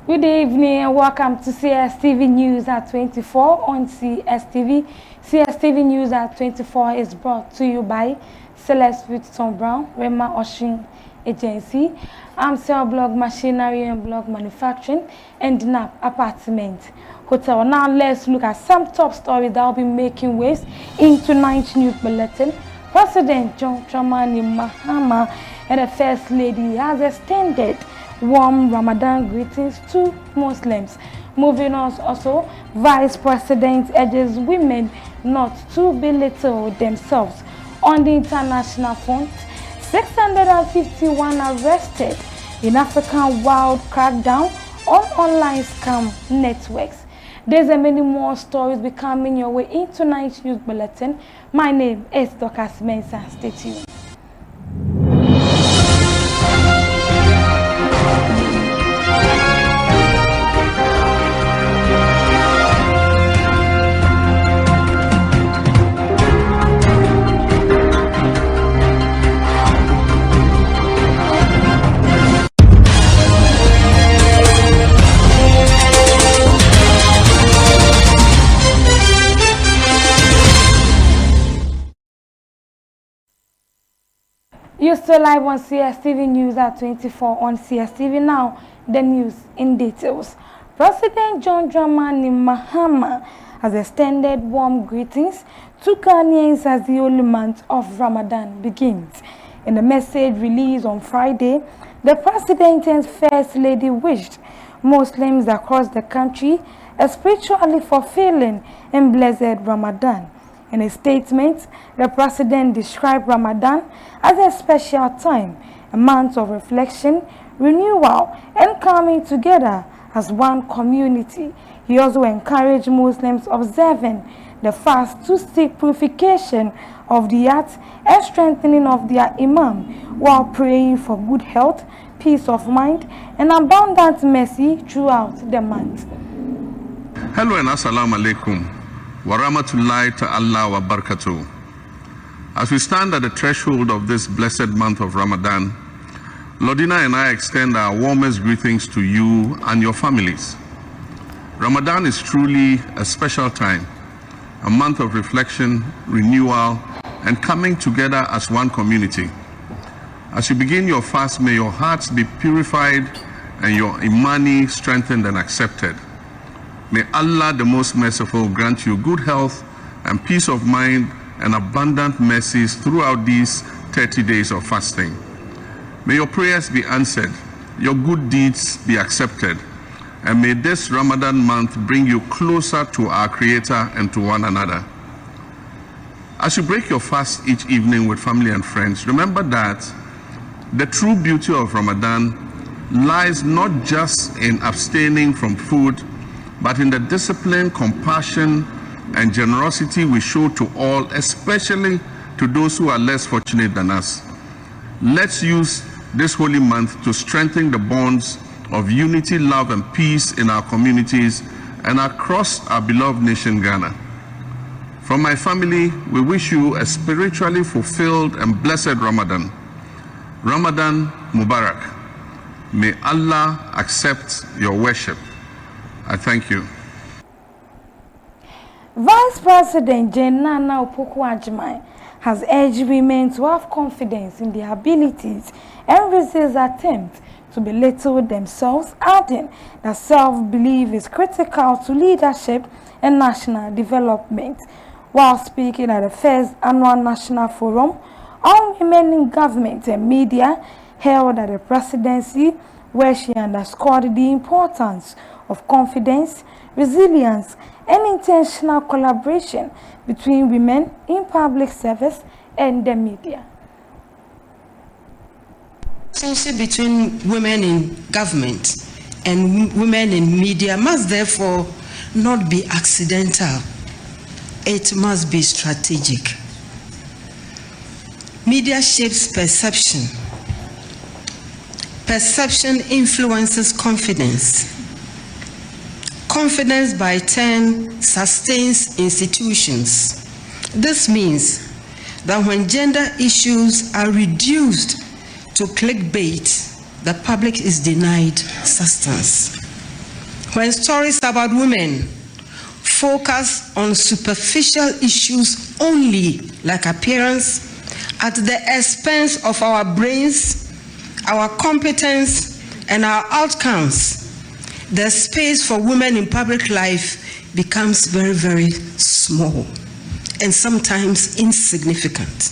Good evening and welcome to Cstv News at 24 on Cstv. Cstv News at 24 is brought to you by Celeste Whitson Brown, Rema Oshin Agency, Amcel Blog Machinery and Blog Manufacturing, and NAP Apartment Hotel. Now let's look at some top stories that will be making waves in tonight's news bulletin. President John Dramani Mahama and the First Lady has extended warm Ramadan greetings to Muslims. Moving on, also, Vice President urges women not to belittle themselves. On the international front, 651 arrested in African wild crackdown on online scam networks. There's many more stories be coming your way in tonight's news bulletin. My name is Dr. Mensa. Stay tuned. You're still live on Cstv News at 24 on Cstv. Now, the news in details. President John Dramani Mahama has extended warm greetings to Ghanaians as the holy month of Ramadan begins. In a message released on Friday, the President and First Lady wished Muslims across the country a spiritually fulfilling and blessed Ramadan. In a statement, the President described Ramadan as a special time, a month of reflection, renewal, and coming together as one community. He also encouraged Muslims observing the fast to seek purification of the heart and strengthening of their Imam, while praying for good health, peace of mind, and abundant mercy throughout the month. Hello and assalamu alaikum. Wa rahmatullahi ta'ala wa barakatuh. As we stand at the threshold of this blessed month of Ramadan, Lordina and I extend our warmest greetings to you and your families. Ramadan is truly a special time, a month of reflection, renewal, and coming together as one community. As you begin your fast, may your hearts be purified and your imani strengthened and accepted. May Allah, the most merciful, grant you good health and peace of mind and abundant mercies throughout these 30 days of fasting. May your prayers be answered, your good deeds be accepted, and may this Ramadan month bring you closer to our Creator and to one another. As you break your fast each evening with family and friends, remember that the true beauty of Ramadan lies not just in abstaining from food, but in the discipline, compassion, and generosity we show to all, especially to those who are less fortunate than us. Let's use this holy month to strengthen the bonds of unity, love, and peace in our communities and across our beloved nation, Ghana. From my family, we wish you a spiritually fulfilled and blessed Ramadan. Ramadan Mubarak. May Allah accept your worship. I thank you. Vice President Nana Opoku-Agyeman has urged women to have confidence in their abilities and resist attempts to belittle themselves, adding that self-belief is critical to leadership and national development. While speaking at the first annual National Forum on Women in Government and Media held at the presidency, where she underscored the importance of confidence, resilience, and intentional collaboration between women in public service and the media. Relationship between women in government and women in media must therefore not be accidental. It must be strategic. Media shapes perception. Perception influences confidence. Confidence, by turn, sustains institutions. This means that when gender issues are reduced to clickbait, the public is denied substance. When stories about women focus on superficial issues only, like appearance, at the expense of our brains, our competence, and our outcomes, the space for women in public life becomes very, very small and sometimes insignificant.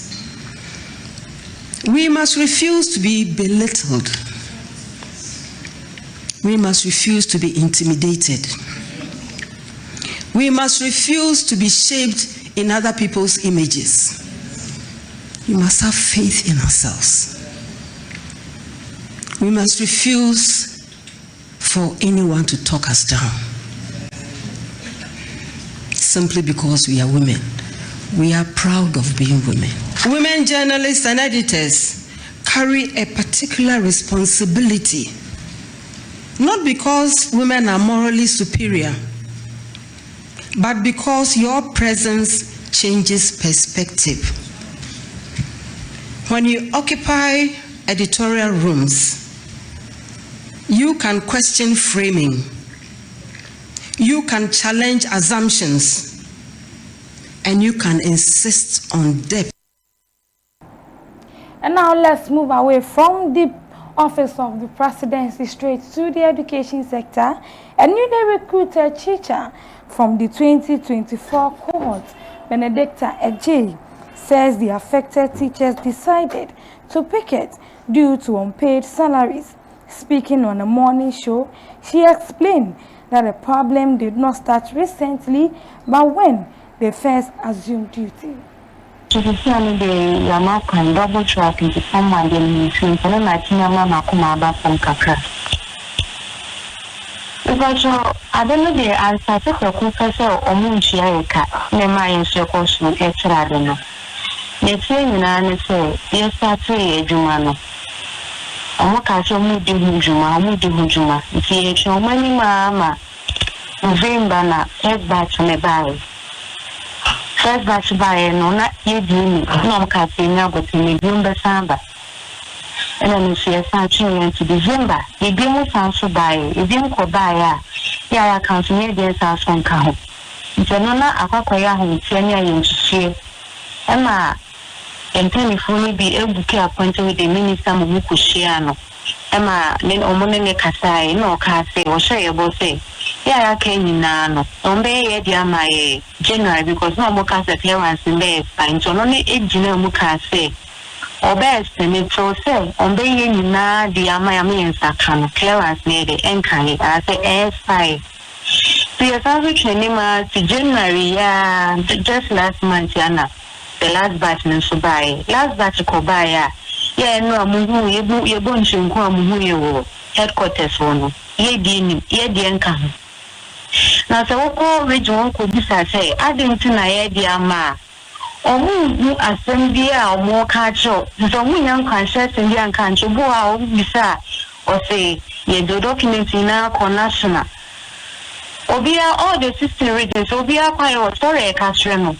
We must refuse to be belittled. We must refuse to be intimidated. We must refuse to be shaped in other people's images. We must have faith in ourselves. We must refuse for anyone to talk us down. Simply because we are women. We are proud of being women. Women journalists and editors carry a particular responsibility, not because women are morally superior, but because your presence changes perspective. When you occupy editorial rooms, you can question framing. You can challenge assumptions. And you can insist on depth. And now let's move away from the office of the presidency straight to the education sector. A newly recruited teacher from the 2024 cohort, Benedicta Ejay, says the affected teachers decided to picket due to unpaid salaries. Speaking on a morning show, she explained that the problem did not start recently, but when they first assumed duty. So the family they are not can double track into someone they need to know that mama kuma about from kakra. Because I don't know the answer to the question or munchia eka. Nema inso kosu extra deno. Netse na ne say yes start ejuma. Omo ka so mu di hujuma. Nti e cho mani mama. November na first batch me buy. First batch buy no na yedini no ka pinya go tini December samba. And then she start into December. Ebi mu sanso buy, ebi mu ko buy ya account me dey sanso nka ho. Nti no na akwakoya ho ntia nya yenhihie. Ema entenifo ni bi ebuki appointment with the minister mu kushia no. Ema ne omone ne kasai no ka say wo share bo say ya nyina no ombe ye dia my January because no more case clearance in there fine so no ni ejina mu ka say obest ni so say ombe ye nyina dia my nsaka no clearance ne de enkan I say S5 so yes I reach ma to January ya just last month yana the last batch no so buy last batch ko buy ya no amuhu ye bonchi nko amuhu ye wo headquarters wono ye di enkan na se woko region ko bisa say adenti na ye di ama omu assembly a omu ka cho so mu nyan kan share sendi an kan cho bo a omu bisa o say ye do document na ko national obia all the 16 regions obia kwa yo story e ka tre no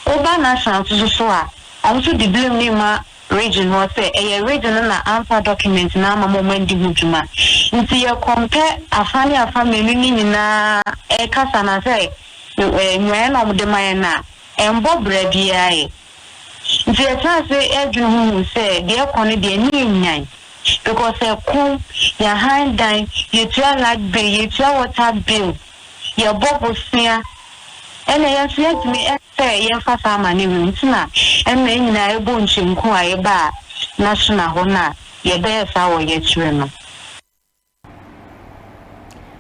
oba national so a omu di blame ni ma region was say a region na answer document na mama mendi hujuma nti ye compare afani ni na e kasa na say nwe na omde man na embo bredi ai nti e try say edwin hu say de ekone de ni nyan because e ku ya hand down you try like bill you try water bill your bobo sia ene ya select me say ye fa sama ni ntina ene nyina e bo nchinku a ye ba national ho na ye be fa wo ye chire no.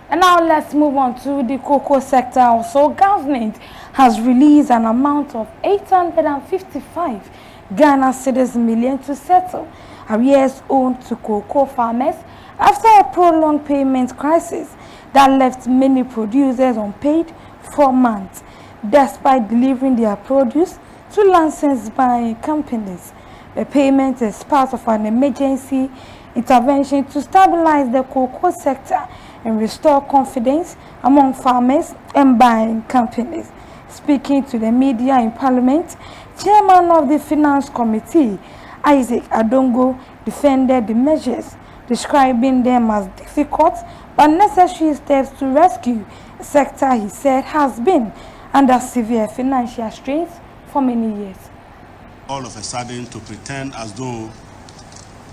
And now let's move on to the cocoa sector. Also, government has released an amount of 855 Ghana cedis million to settle arrears owed to cocoa farmers after a prolonged payment crisis that left many producers unpaid for months, despite delivering their produce to licensed buying companies. The payment is part of an emergency intervention to stabilize the cocoa sector and restore confidence among farmers and buying companies. Speaking to the media in Parliament, Chairman of the Finance Committee, Isaac Adongo, defended the measures describing them as difficult but necessary steps to rescue a sector he said has been under severe financial strains for many years. All of a sudden to pretend as though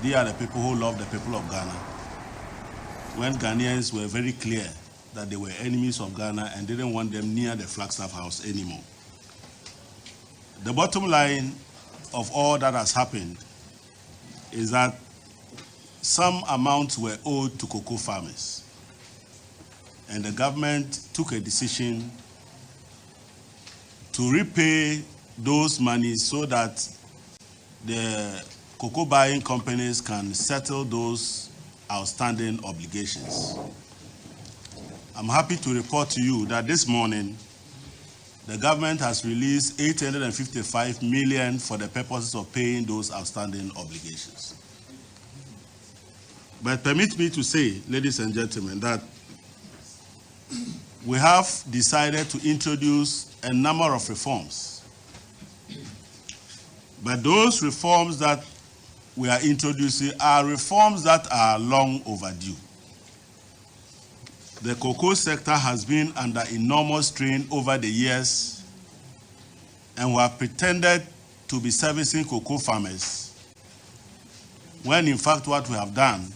they are the people who love the people of Ghana, when Ghanaians were very clear that they were enemies of Ghana and didn't want them near the Flagstaff House anymore. The bottom line of all that has happened is that some amounts were owed to cocoa farmers, and the government took a decision to repay those monies so that the cocoa buying companies can settle those outstanding obligations. I'm happy to report to you that this morning, the government has released 855 million for the purposes of paying those outstanding obligations. But permit me to say, ladies and gentlemen, that we have decided to introduce a number of reforms. But those reforms that we are introducing are reforms that are long overdue. The cocoa sector has been under enormous strain over the years, and we have pretended to be servicing cocoa farmers, when in fact what we have done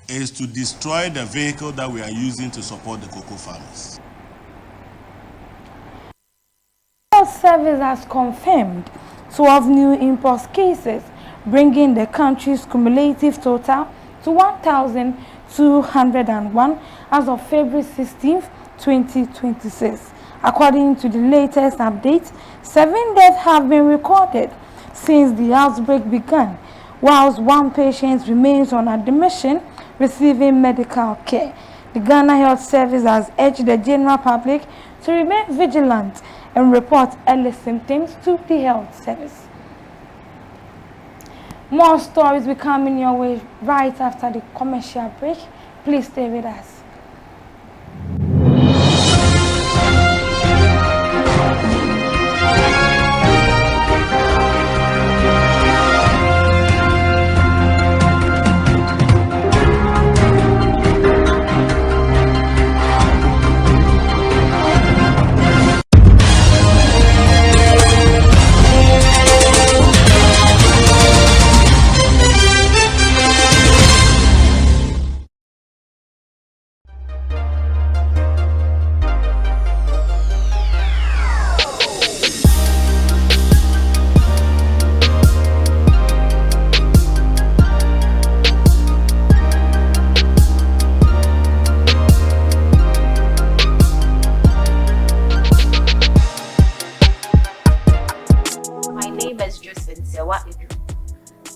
is to destroy the vehicle that we are using to support the cocoa farmers. Health Service has confirmed 12 new import cases, bringing the country's cumulative total to 1,201 as of February 16, 2026. According to the latest update, 7 deaths have been recorded since the outbreak began, whilst 1 patient remains on admission receiving medical care. The Ghana Health Service has urged the general public to remain vigilant and report early symptoms to the health service. More stories will come in your way right after the commercial break. Please stay with us.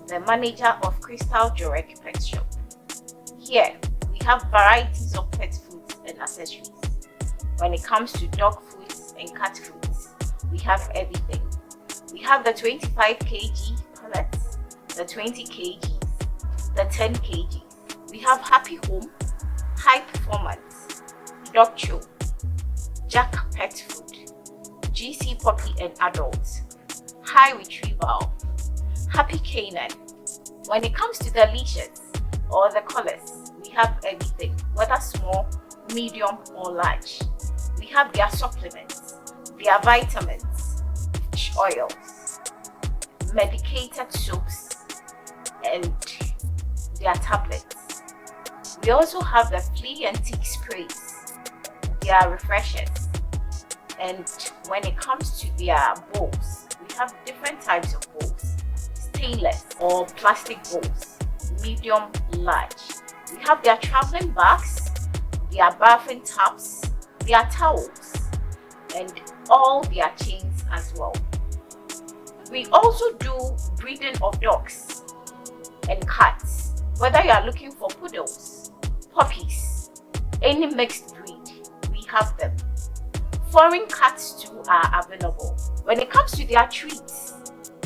The manager of Crystal Jorek Pet Shop. Here, we have varieties of pet foods and accessories. When it comes to dog foods and cat foods, we have everything. We have the 25 kg pellets, the 20 kgs, the 10 kgs. We have Happy Home, High Performance, Dog Chew, Jack Pet Food, GC Puppy and Adults, High Retrieval, Happy Canine. When it comes to the leashes or the collars, we have everything, whether small, medium or large. We have their supplements, their vitamins, fish oils, medicated soaps, and their tablets. We also have the flea and tick sprays, their refreshers. And when it comes to their bowls, we have different types of bowls. Stainless or plastic bowls, medium, large. We have their traveling bags, their bathing tubs, their towels, and all their chains as well. We also do breeding of dogs and cats. Whether you are looking for poodles, puppies, any mixed breed, we have them. Foreign cats too are available. When it comes to their treats,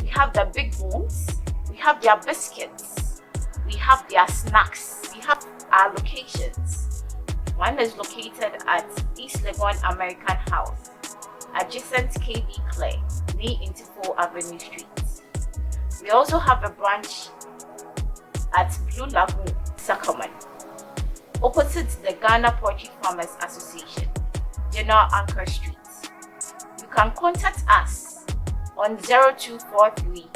we have their big bones, we have their biscuits, we have their snacks, we have our locations. One is located at East Legon American House, adjacent KB Clay, near Intifo Avenue Street. We also have a branch at Blue Lagoon, Sakaman, opposite the Ghana Poultry Farmers Association, General Anchor Street. You can contact us on 0243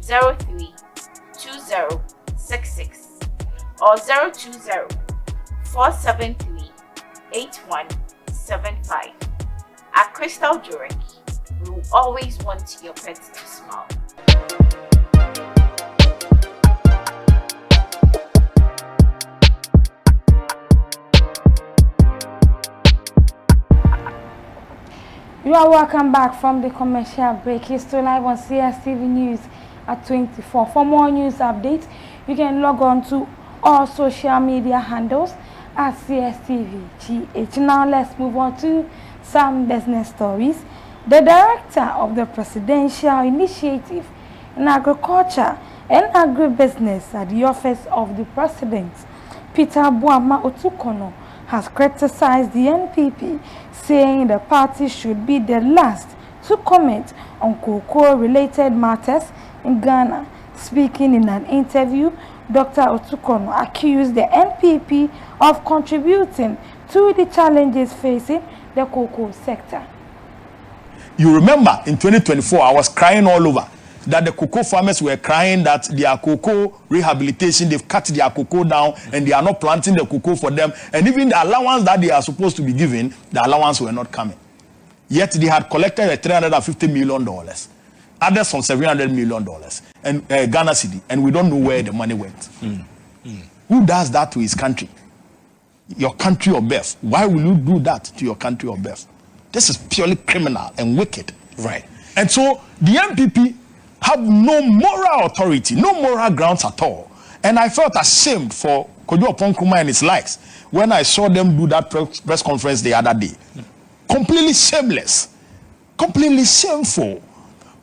03 2066 or 020 473 8175. At Crystal Jewelry, we will always want your pet to smile. You are welcome back from the commercial break. It's still live on CSTV News at 24. For more news updates, you can log on to all social media handles at CSTV GH. Now let's move on to some business stories. The director of the Presidential Initiative in Agriculture and Agribusiness at the Office of the President, Peter Buama Otukono, has criticized the NPP, saying the party should be the last to comment on cocoa-related matters in Ghana. Speaking in an interview, Dr. Otukono accused the NPP of contributing to the challenges facing the cocoa sector. You remember in 2024, I was crying all over that the cocoa farmers were crying that their cocoa rehabilitation, they've cut their cocoa down and they are not planting the cocoa for them. And even the allowance that they are supposed to be given, the allowance were not coming. Yet they had collected $350 million, others some $700 million, and Ghana City, and we don't know where the money went. Who does that to his country? Your country of birth. Why will you do that to your country of birth? This is purely criminal and wicked. Right. And so the MPP have no moral authority, no moral grounds at all. And I felt ashamed for Kojo Oponkruma and his likes when I saw them do that press conference the other day. Completely shameless, completely shameful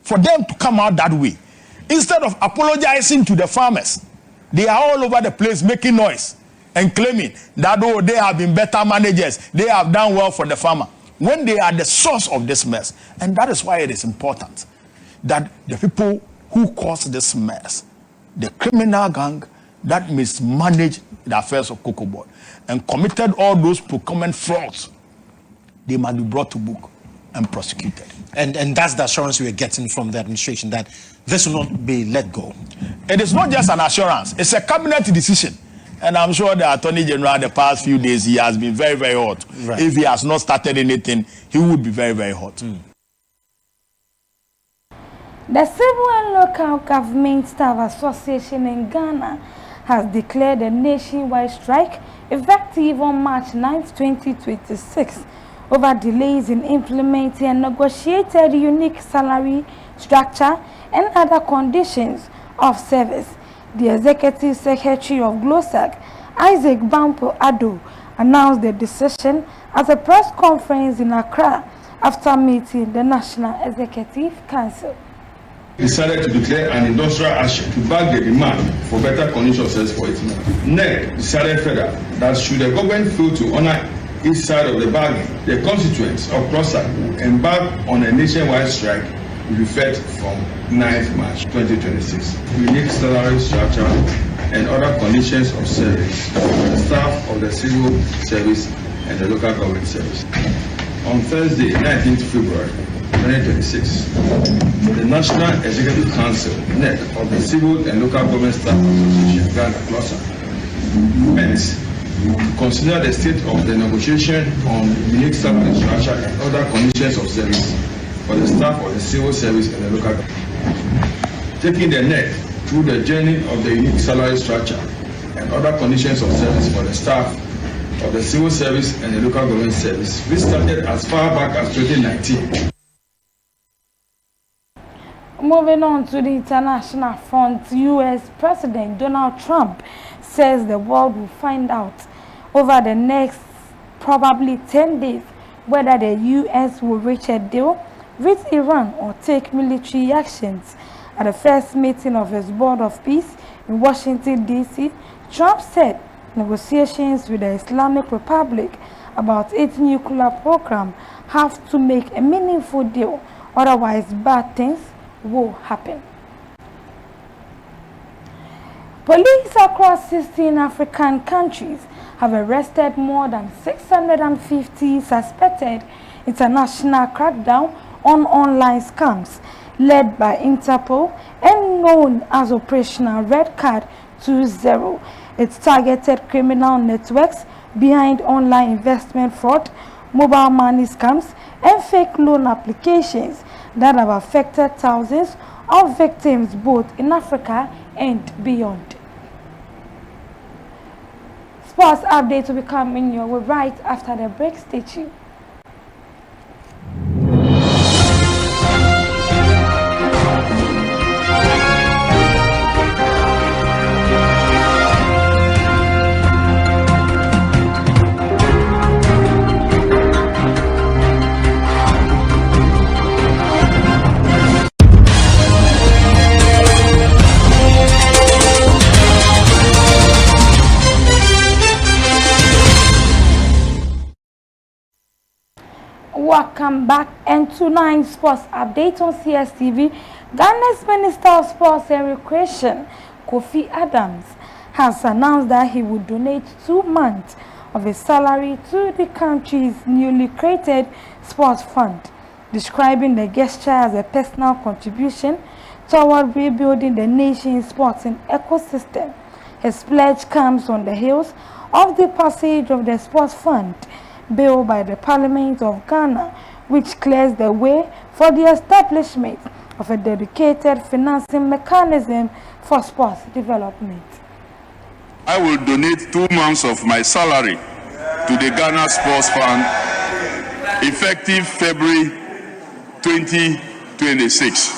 for them to come out that way. Instead of apologizing to the farmers, they are all over the place making noise and claiming that, oh, they have been better managers, they have done well for the farmer, when they are the source of this mess. And that is why it is important that the people who caused this mess, the criminal gang that mismanaged the affairs of Cocoa Board and committed all those procurement frauds, they must be brought to book and prosecuted. And that's the assurance we are getting from the administration that this will not be let go. It is not just an assurance, it's a cabinet decision. And I'm sure the Attorney General the past few days, he has been very, very hot. Right. If he has not started anything, he would be very, very hot. The Civil and Local Government Staff Association in Ghana has declared a nationwide strike effective on March 9, 2026, over delays in implementing a negotiated unique salary structure and other conditions of service. The Executive Secretary of GLOSAC, Isaac Bampo Addo, announced the decision at a press conference in Accra after meeting the National Executive Council. Decided to declare an industrial action to back the demand for better conditions of service for its members. NEC decided further that should the government fail to honor its side of the bargain, the constituents of GLOSAC will embark on a nationwide strike with effect from 9th March 2026. Unique salary structure and other conditions of service for the staff of the civil service and the local government service. On Thursday, 19th February 2026, the National Executive Council, NEC, of the Civil and Local Government Staff Association, Ghana, GLOSAC, met to consider the state of the negotiation on unique salary structure and other conditions of service for the staff of the civil service and the local government. Taking the NEC through the journey of the unique salary structure and other conditions of service for the staff of the civil service and the local government service, which started as far back as 2019. Moving on to the international front, U.S. President Donald Trump says the world will find out over the next probably 10 days whether the U.S. will reach a deal with Iran or take military actions. At the first meeting of his Board of Peace in Washington, D.C., Trump said negotiations with the Islamic Republic about its nuclear program have to make a meaningful deal, otherwise bad things will happen. Police across 16 African countries have arrested more than 650 suspected international crackdown on online scams led by Interpol and known as Operational Red Card 20. It targeted criminal networks behind online investment fraud, mobile money scams, and fake loan applications that have affected thousands of victims both in Africa and beyond. Sports updates will be coming your way right after the break. Stay tuned. Welcome back, and tonight's sports update on CSTV. Ghana's Minister of Sports and Recreation, Kofi Adams, has announced that he would donate 2 months of his salary to the country's newly created sports fund, describing the gesture as a personal contribution toward rebuilding the nation's sporting ecosystem. His pledge comes on the heels of the passage of the sports fund bill by the Parliament of Ghana, which clears the way for the establishment of a dedicated financing mechanism for sports development. I will donate 2 months of my salary to the Ghana Sports Fund effective February 2026.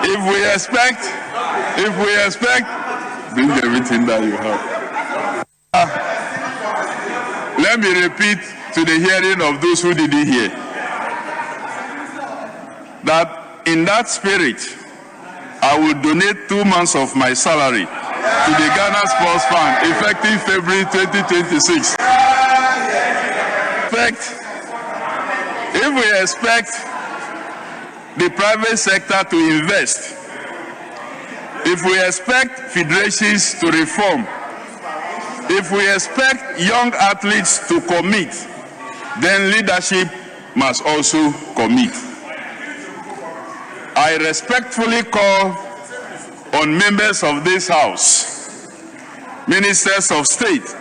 If we expect, bring everything that you have. Let me repeat to the hearing of those who didn't hear that in that spirit, I will donate 2 months of my salary to the Ghana Sports Fund effective February 2026. If we expect the private sector to invest, if we expect federations to reform, if we expect young athletes to commit, then leadership must also commit. I respectfully call on members of this House, ministers of state,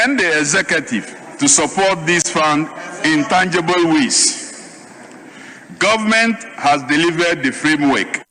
and the executive to support this fund in tangible ways. Government has delivered the framework.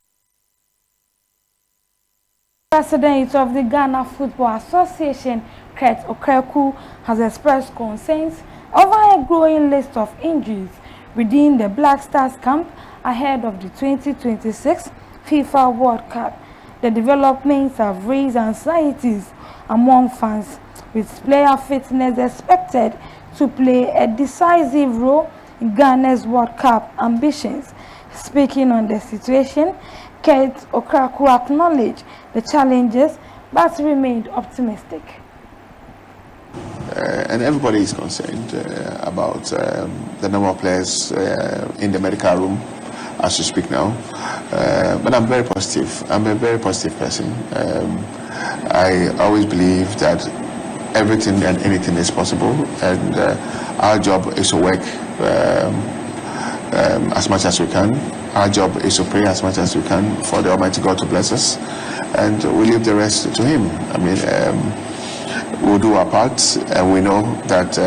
President of the Ghana Football Association, Kurt Okerku, has expressed concerns over a growing list of injuries within the Black Stars camp ahead of the 2026 FIFA World Cup. The developments have raised anxieties among fans, with player fitness expected to play a decisive role in Ghana's World Cup ambitions. Speaking on the situation, Kurt Okerku acknowledged the challenges but remained optimistic. And everybody is concerned about the number of players in the medical room as we speak now. But I'm very positive. I'm a very positive person. I always believe that everything and anything is possible, and our job is to work as much as we can. Our job is to pray as much as we can for the Almighty God to bless us, and we leave the rest to Him. I mean, we'll do our part, and we know that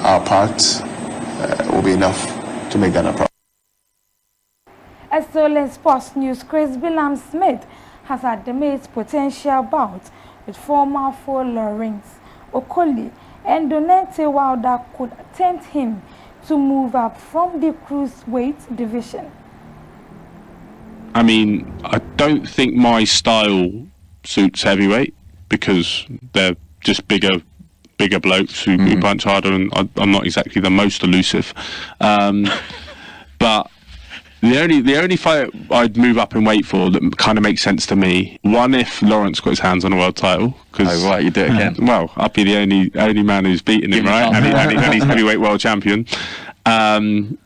our part will be enough to make Ghana proud. As well as Sports News, Chris Billam Smith has admitted potential bout with former foe Lawrence Okoli and Donate Wilder could tempt him to move up from the cruiserweight division. I mean, I don't think my style suits heavyweight because they're just bigger blokes who punch harder, and I'm not exactly the most elusive. But the only fight I'd move up in weight for that kind of makes sense to me, one, if Lawrence got his hands on a world title. Oh right, you do it again. Well, I'd be the only man who's beaten him, right? And he's heavyweight world champion. And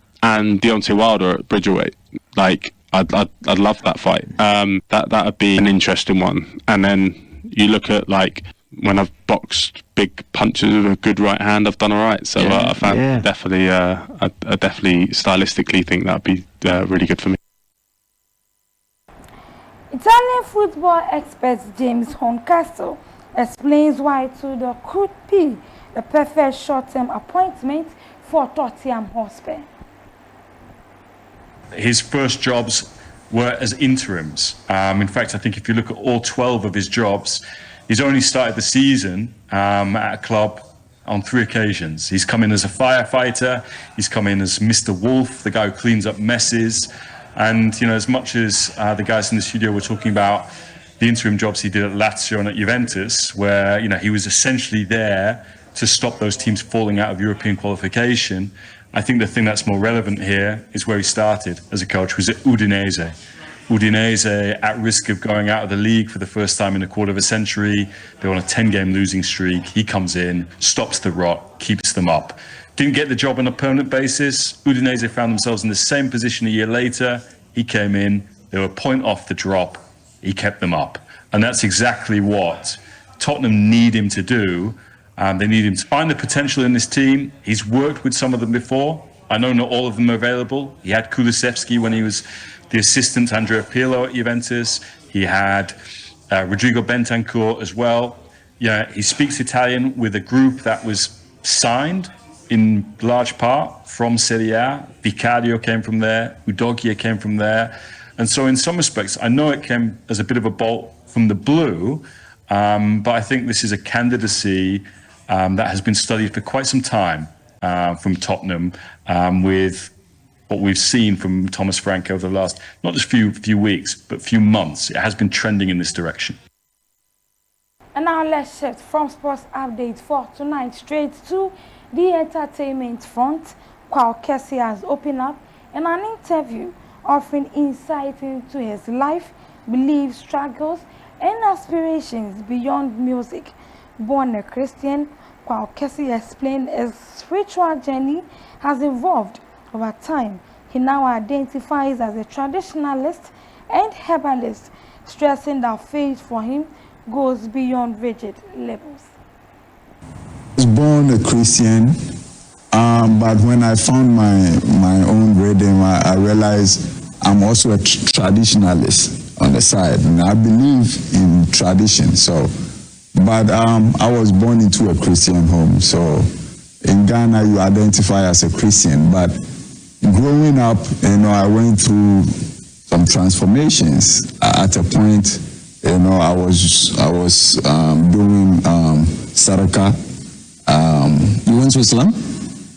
Deontay Wilder at Bridgerweight. Like, I'd love that fight. That would be an interesting one. And then you look at like when I've boxed big punches with a good right hand, I've done all right. So I found definitely, I definitely stylistically think that'd be really good for me. Italian football expert James Horncastle explains why Tudor could be the perfect short-term appointment for Tottenham Hotspur. His first jobs were as interims. In fact, I think if you look at all 12 of his jobs, he's only started the season at a club on 3 occasions. He's come in as a firefighter, he's come in as Mr. Wolf, the guy who cleans up messes. And, you know, as much as the guys in the studio were talking about the interim jobs he did at Lazio and at Juventus, where, you know, he was essentially there to stop those teams falling out of European qualification, I think the thing that's more relevant here is where he started as a coach, was at Udinese. Udinese, at risk of going out of the league for the first time in a quarter of a century. They're on a 10-game losing streak. He comes in, stops the rot, keeps them up. Didn't get the job on a permanent basis. Udinese found themselves in the same position a year later. He came in, they were a point off the drop. He kept them up. And that's exactly what Tottenham need him to do. They need him to find the potential in this team. He's worked with some of them before. I know not all of them are available. He had Kulusevski when he was the assistant to Andrea Pirlo at Juventus. He had Rodrigo Bentancur as well. Yeah, he speaks Italian with a group that was signed in large part from Serie A. Vicario came from there. Udogia came from there. And so in some respects, I know it came as a bit of a bolt from the blue, but I think this is a candidacy that has been studied for quite some time from Tottenham, with what we've seen from Thomas Frank over the last, not just few weeks, but few months. It has been trending in this direction. And now let's shift from sports updates for tonight straight to the entertainment front. Kwao Kessie has opened up in an interview offering insight into his life, beliefs, struggles, and aspirations beyond music. Born a Christian, Kwao Kessie explained his spiritual journey has evolved over time. He now identifies as a traditionalist and herbalist, stressing that faith for him goes beyond rigid labels. I was born a Christian, but when I found my own rhythm, I realized I'm also a traditionalist on the side, and I believe in tradition. But I was born into a Christian home, so in Ghana you identify as a Christian, but growing up, you know, I went through some transformations. At a point, you know, I was doing Saraka. You went to Islam?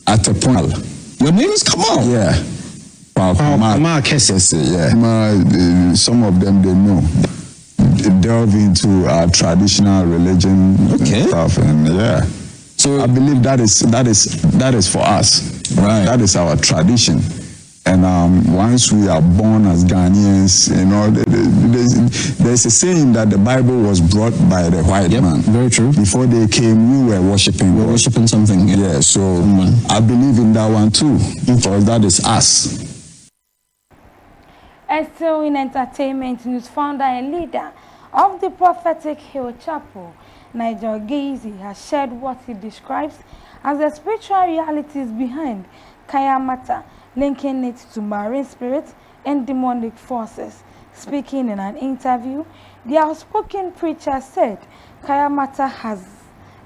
At a point. Your name is Kamal? Yeah. Kamal Kessie. Yeah. Some of them, they know. Delve into traditional religion stuff, and yeah. So I believe that is for us. Right. That is our tradition. And once we are born as Ghanaians, you know, there's a saying that the Bible was brought by the white man. Very true. Before they came, we were worshiping. We were worshiping something. Yeah. So I believe in that one too, because that is us. And still in entertainment news, founder and leader of the Prophetic Hill Chapel, Nigel Gazy, has shared what he describes as the spiritual realities behind Kayamata, linking it to marine spirits and demonic forces. Speaking in an interview, the outspoken preacher said Kayamata has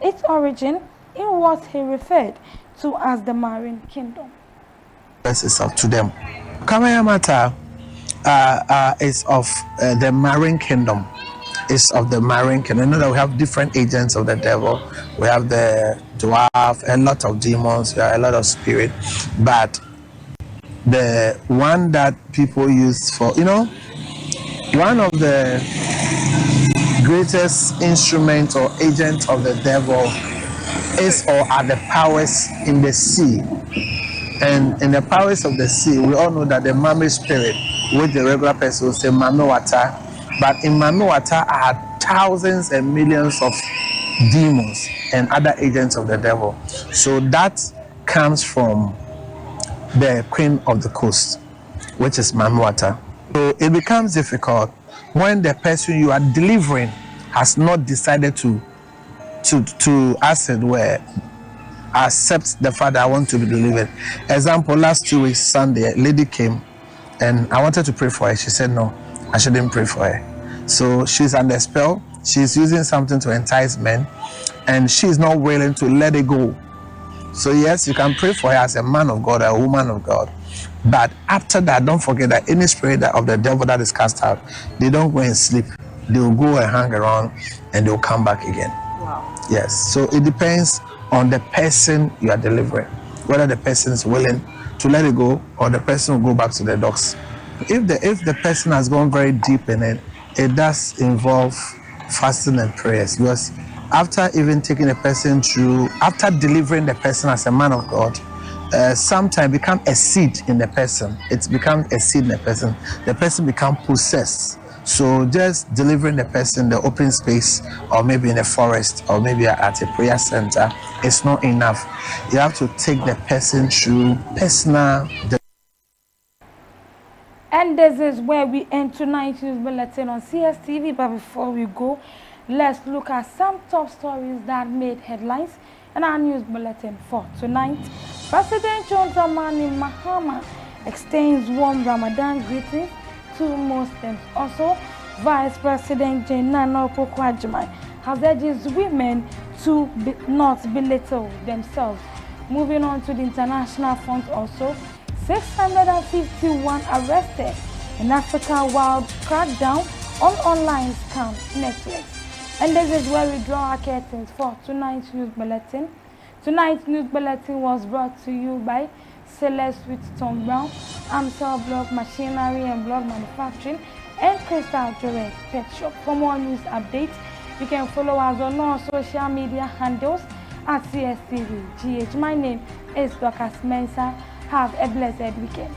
its origin in what he referred to as the marine kingdom. This is up to them. Kayamata is of the marine kingdom. Is of the marine kingdom. You know that we have different agents of the devil. We have the dwarf, a lot of demons, a lot of spirit, but the one that people use for, you know, one of the greatest instruments or agents of the devil is or are the powers in the sea. And in the powers of the sea, we all know that the Mami spirit, which the regular person will say Mami water, but in Mami water are thousands and millions of demons and other agents of the devil. So that comes from the queen of the coast, which is Mami water. So it becomes difficult when the person you are delivering has not decided to as it were, accept the fact that I want to be delivered. Example, last 2 weeks, Sunday, a lady came and I wanted to pray for her. She said, no, I shouldn't pray for her. So she's under spell. She's using something to entice men and she's not willing to let it go. So yes, you can pray for her as a man of God, a woman of God. But after that, don't forget that any spirit of the devil that is cast out, they don't go and sleep. They will go and hang around and they'll come back again. Wow. Yes. So it depends on the person you are delivering, whether the person is willing to let it go or the person will go back to the dogs. If the person has gone very deep in it, it does involve fasting and prayers, because after even taking a person through, after delivering the person as a man of God, sometimes become a seed in the person. It's become a seed in the person. The person become possessed. So just delivering the person in the open space, or maybe in a forest, or maybe at a prayer center, is not enough. You have to take the person through personal. And this is where we end tonight's news bulletin on CSTV. But before we go, let's look at some top stories that made headlines in our news bulletin for tonight. President John Dramani Mahama extends warm Ramadan greetings to Muslims. Also, Vice President Jane Nana Opoku-Agyeman has urged women to not belittle themselves. Moving on to the international front also, 651 arrested in Africa while crackdown on online scam networks. And this is where we draw our curtains for tonight's news bulletin. Tonight's news bulletin was brought to you by Celeste with Tom Brown, Amstel Block Machinery and Block Manufacturing, and Crystal Jewelry Pet Shop. For more news updates, you can follow us on our social media handles at CSTV GH. My name is Dorcas Mensah. Have a blessed weekend.